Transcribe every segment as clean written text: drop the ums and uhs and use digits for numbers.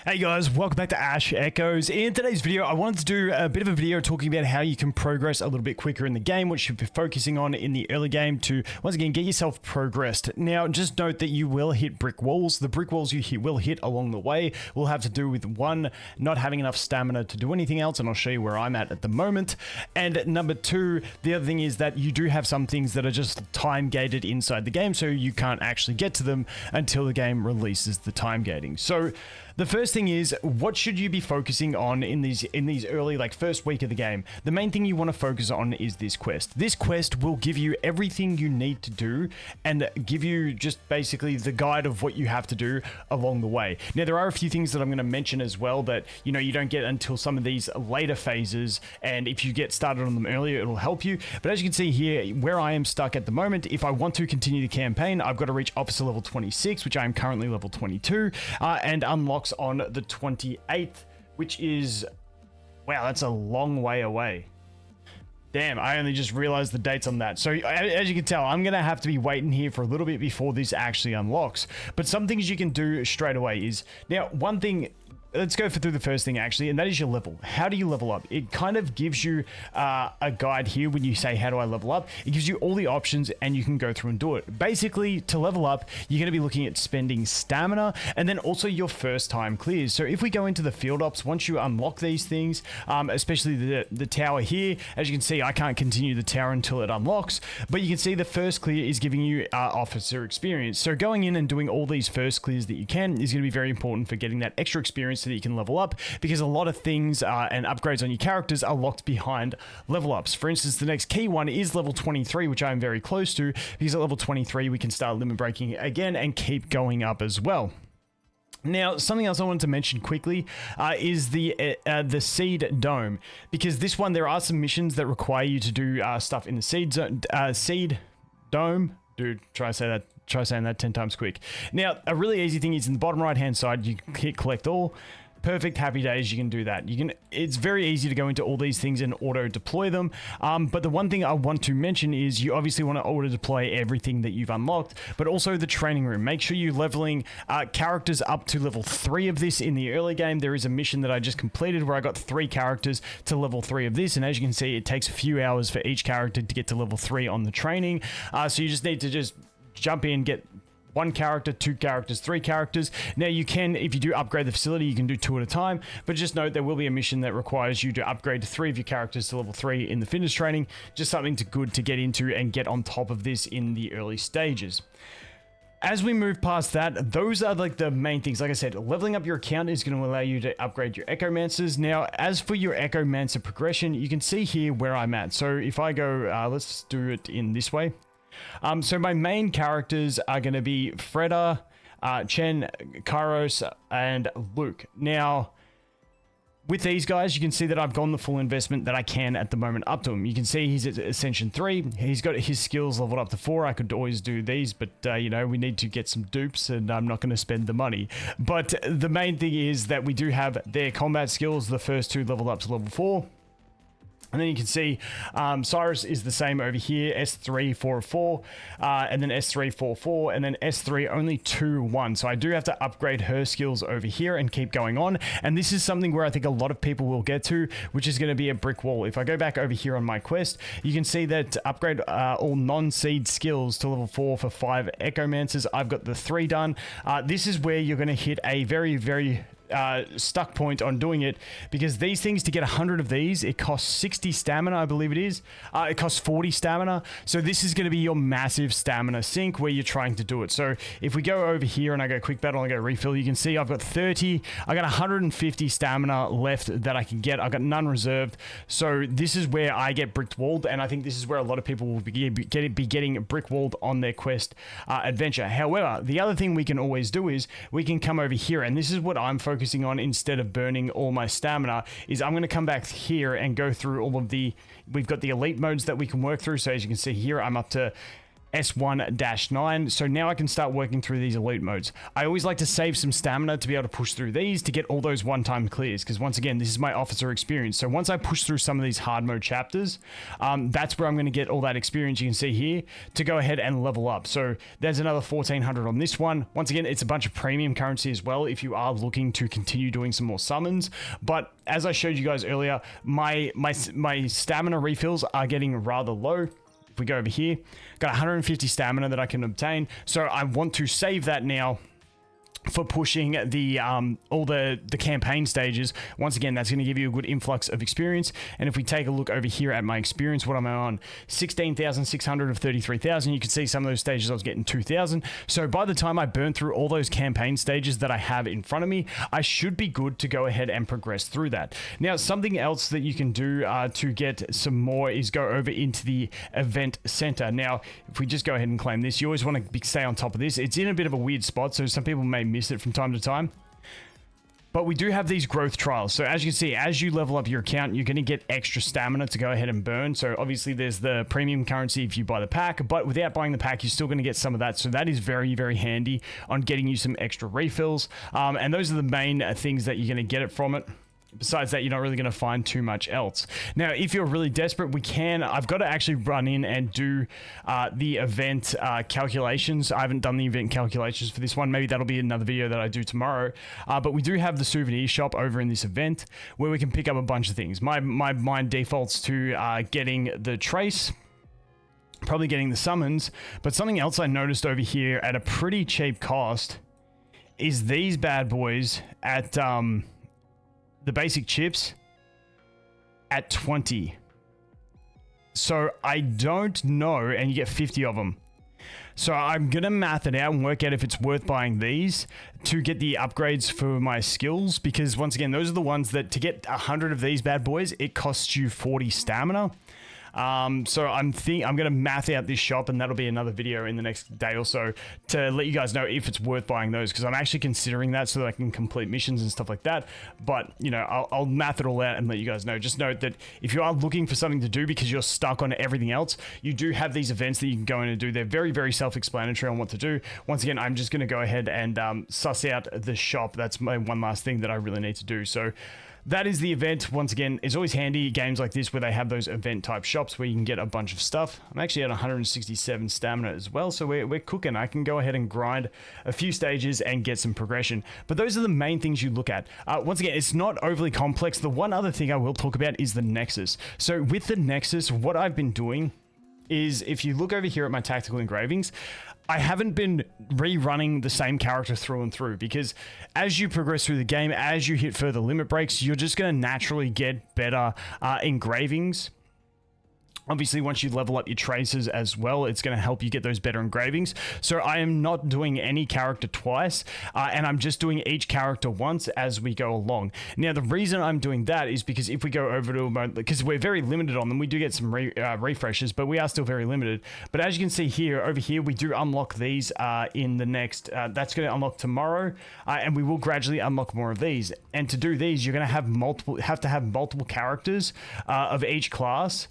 Hey guys, welcome back to Ash Echoes. In today's video, I wanted to do a bit of a video talking about how you can progress a little bit quicker in the game, what you should be focusing on in the early game to, once again, get yourself progressed. Now, just note that you will hit brick walls. The brick walls you will hit along the way will have to do with, one, not having enough stamina to do anything else, and I'll show you where I'm at the moment. And number two, the other thing is that you do have some things that are just time gated inside the game, so you can't actually get to them until the game releases the time gating. So the first thing is, what should you be focusing on in these early, like, first week of the game? The main thing you want to focus on is this quest. This quest will give you everything you need to do and give you just basically the guide of what you have to do along the way. Now, there are a few things that I'm going to mention as well that, you know, you don't get until some of these later phases, and if you get started on them earlier, it'll help you. But as you can see here, where I am stuck at the moment, if I want to continue the campaign, I've got to reach officer level 26, which I am currently level 22, and unlocks on the 28th, which is, wow, that's a long way away. Damn, I only just realized the dates on that. So as you can tell, I'm gonna have to be waiting here for a little bit before this actually unlocks. But some things you can do straight away is, now, one thing, let's go through the first thing actually, and that is your level. How do you level up? It kind of gives you a guide here when you say, how do I level up? It gives you all the options and you can go through and do it. Basically, to level up, you're going to be looking at spending stamina and then also your first time clears. So if we go into the field ops, once you unlock these things, especially the tower here, as you can see, I can't continue the tower until it unlocks, but you can see the first clear is giving you officer experience. So going in and doing all these first clears that you can is going to be very important for getting that extra experience so that you can level up, because a lot of things and upgrades on your characters are locked behind level ups. For instance, the next key one is level 23, which I'm very close to, because at level 23 we can start limit breaking again and keep going up as well. Now, something else I wanted to mention quickly is the seed dome, because this one, there are some missions that require you to do stuff in the seed dome. Dude, try saying that 10 times quick. Now, a really easy thing is in the bottom right hand side, you hit collect all. Perfect, happy days, you can do that. It's very easy to go into all these things and auto deploy them. But the one thing I want to mention is you obviously want to auto deploy everything that you've unlocked, but also the training room. Make sure you're leveling characters up to level 3 of this in the early game. There is a mission that I just completed where I got 3 characters to level 3 of this, and as you can see, it takes a few hours for each character to get to level 3 on the training. So you just need to just jump in, get 1 character, 2 characters, 3 characters. Now you can, if you do upgrade the facility, you can do 2 at a time, but just note there will be a mission that requires you to upgrade 3 of your characters to level 3 in the fitness training. Just something good to get into and get on top of this in the early stages. As we move past that, those are like the main things. Like I said, leveling up your account is going to allow you to upgrade your Echomancers. Now, as for your Echomancer progression, you can see here where I'm at. So if I go, let's do it in this way. So my main characters are going to be Freda, Chen, Kairos, and Luke. Now, with these guys, you can see that I've gone the full investment that I can at the moment up to him. You can see he's at Ascension 3. He's got his skills leveled up to 4. I could always do these, but, you know, we need to get some dupes, and I'm not going to spend the money. But the main thing is that we do have their combat skills, the first 2 leveled up to level 4. And then you can see Cyrus is the same over here, S3 4 and then S3 4 and then S3 only 2 1. So I do have to upgrade her skills over here and keep going on. And this is something where I think a lot of people will get to, which is going to be a brick wall. If I go back over here on my quest, you can see that upgrade all non-seed skills to level 4 for 5 Echomancers. I've got the 3 done. This is where you're going to hit a very, very stuck point on doing it, because these things, to get 100 of these, it costs 60 stamina, I believe it is. It costs 40 stamina. So this is going to be your massive stamina sink where you're trying to do it. So if we go over here and I go quick battle and I go refill, you can see I've got 30, I got 150 stamina left that I can get. I've got none reserved. So this is where I get brick walled, and I think this is where a lot of people will be getting brick walled on their quest adventure. However, the other thing we can always do is we can come over here, and this is what I'm focusing on instead of burning all my stamina, is I'm going to come back here and go through all of the, we've got the elite modes that we can work through. So as you can see here, I'm up to S1-9. So now I can start working through these elite modes. I always like to save some stamina to be able to push through these to get all those one-time clears, because once again, this is my officer experience. So once I push through some of these hard mode chapters, that's where I'm going to get all that experience you can see here to go ahead and level up. So there's another 1400 on this one. Once again, it's a bunch of premium currency as well if you are looking to continue doing some more summons. But as I showed you guys earlier, my stamina refills are getting rather low. If we go over here, got 150 stamina that I can obtain. So I want to save that now for pushing the all the campaign stages. Once again, that's going to give you a good influx of experience. And if we take a look over here at my experience, what am I on? 16,600 of 33,000. You can see some of those stages I was getting 2,000. So by the time I burn through all those campaign stages that I have in front of me, I should be good to go ahead and progress through that. Now, something else that you can do to get some more is go over into the event center. Now, if we just go ahead and claim this, you always want to stay on top of this. It's in a bit of a weird spot, so some people may miss it from time to time, but we do have these growth trials. So as you can see, as you level up your account, you're going to get extra stamina to go ahead and burn. So obviously there's the premium currency if you buy the pack, but without buying the pack, you're still going to get some of that. So that is very, very handy on getting you some extra refills. And those are the main things that you're going to get it from it. Besides that, you're not really going to find too much else. Now, if you're really desperate, I've got to actually run in and do the event calculations. I haven't done the event calculations for this one. Maybe that'll be another video that I do tomorrow. But we do have the Souvenir Shop over in this event where we can pick up a bunch of things. My mind defaults to getting the trace, probably getting the summons. But something else I noticed over here at a pretty cheap cost is these bad boys at the basic chips at 20. So I don't know, and you get 50 of them. So I'm gonna math it out and work out if it's worth buying these to get the upgrades for my skills, because once again, those are the ones that to get 100 of these bad boys, it costs you 40 stamina. So I'm going to math out this shop, and that'll be another video in the next day or so to let you guys know if it's worth buying those, because I'm actually considering that so that I can complete missions and stuff like that. But, you know, I'll math it all out and let you guys know. Just note that if you are looking for something to do because you're stuck on everything else, you do have these events that you can go in and do. They're very, very self-explanatory on what to do. Once again, I'm just going to go ahead and suss out the shop. That's my one last thing that I really need to do. So that is the event. Once again, it's always handy games like this where they have those event type shops where you can get a bunch of stuff. I'm actually at 167 stamina as well, so we're cooking. I can go ahead and grind a few stages and get some progression. But those are the main things you look at. Once again, it's not overly complex. The one other thing I will talk about is the Nexus. So with the Nexus, what I've been doing is, if you look over here at my tactical engravings, I haven't been rerunning the same character through and through, because as you progress through the game, as you hit further limit breaks, you're just going to naturally get better engravings. Obviously, once you level up your traces as well, it's going to help you get those better engravings. So I am not doing any character twice, and I'm just doing each character once as we go along. Now, the reason I'm doing that is because if we go over to a mode, because we're very limited on them, we do get some refreshes, but we are still very limited. But as you can see here, over here, we do unlock these in the next, that's going to unlock tomorrow, and we will gradually unlock more of these. And to do these, you're going to have multiple characters of each class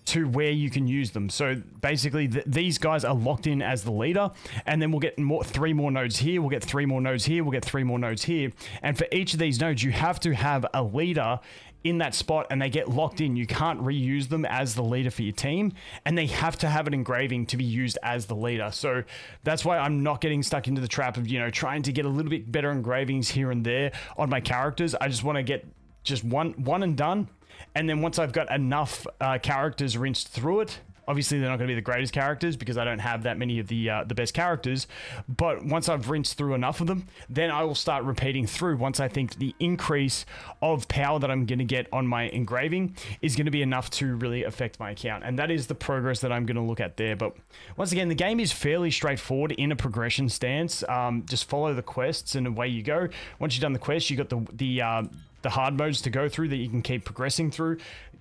to where you can use them. So basically these guys are locked in as the leader, and then we'll get 3 more nodes here, we'll get 3 more nodes here, we'll get 3 more nodes here. And for each of these nodes, you have to have a leader in that spot, and they get locked in. You can't reuse them as the leader for your team, and they have to have an engraving to be used as the leader. So that's why I'm not getting stuck into the trap of, you know, trying to get a little bit better engravings here and there on my characters. I just want to get just one and done. And then once I've got enough characters rinsed through it, obviously they're not going to be the greatest characters because I don't have that many of the best characters. But once I've rinsed through enough of them, then I will start repeating through once I think the increase of power that I'm going to get on my engraving is going to be enough to really affect my account. And that is the progress that I'm going to look at there. But once again, the game is fairly straightforward in a progression stance. Just follow the quests and away you go. Once you've done the quest, you got the hard modes to go through that you can keep progressing through.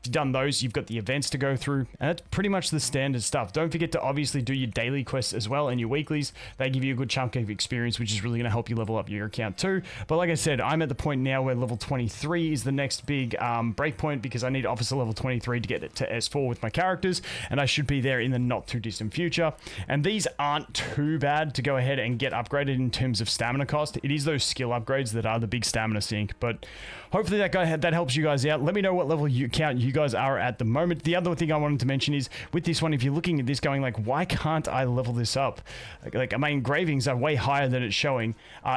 you've done those, you've got the events to go through, and that's pretty much the standard stuff. Don't forget to obviously do your daily quests as well and your weeklies. They give you a good chunk of experience, which is really going to help you level up your account too. But like I said, I'm at the point now where level 23 is the next big breakpoint, because I need officer level 23 to get it to S4 with my characters, and I should be there in the not too distant future. And these aren't too bad to go ahead and get upgraded in terms of stamina cost. It is those skill upgrades that are the big stamina sink, but hopefully that helps you guys out. Let me know what level you guys are at the moment. The other thing I wanted to mention is with this one, if you're looking at this going like, why can't I level this up? Like my engravings are way higher than it's showing.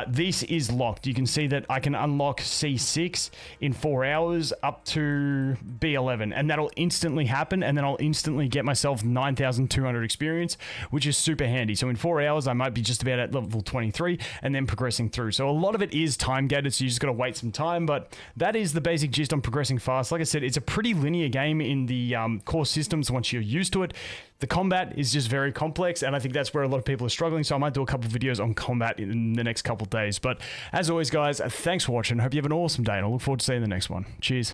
This is locked. You can see that I can unlock C6 in 4 hours up to B11, and that'll instantly happen, and then I'll instantly get myself 9,200 experience, which is super handy. So in 4 hours, I might be just about at level 23 and then progressing through. So a lot of it is time gated, so you just got to wait some time, but that is the basic gist on progressing fast. Like I said, it's a pretty linear game in the core systems once you're used to it. The combat is just very complex, and I think that's where a lot of people are struggling, so I might do a couple of videos on combat in the next couple of days. But as always, guys, thanks for watching. I hope you have an awesome day, and I look forward to seeing you in the next one. Cheers.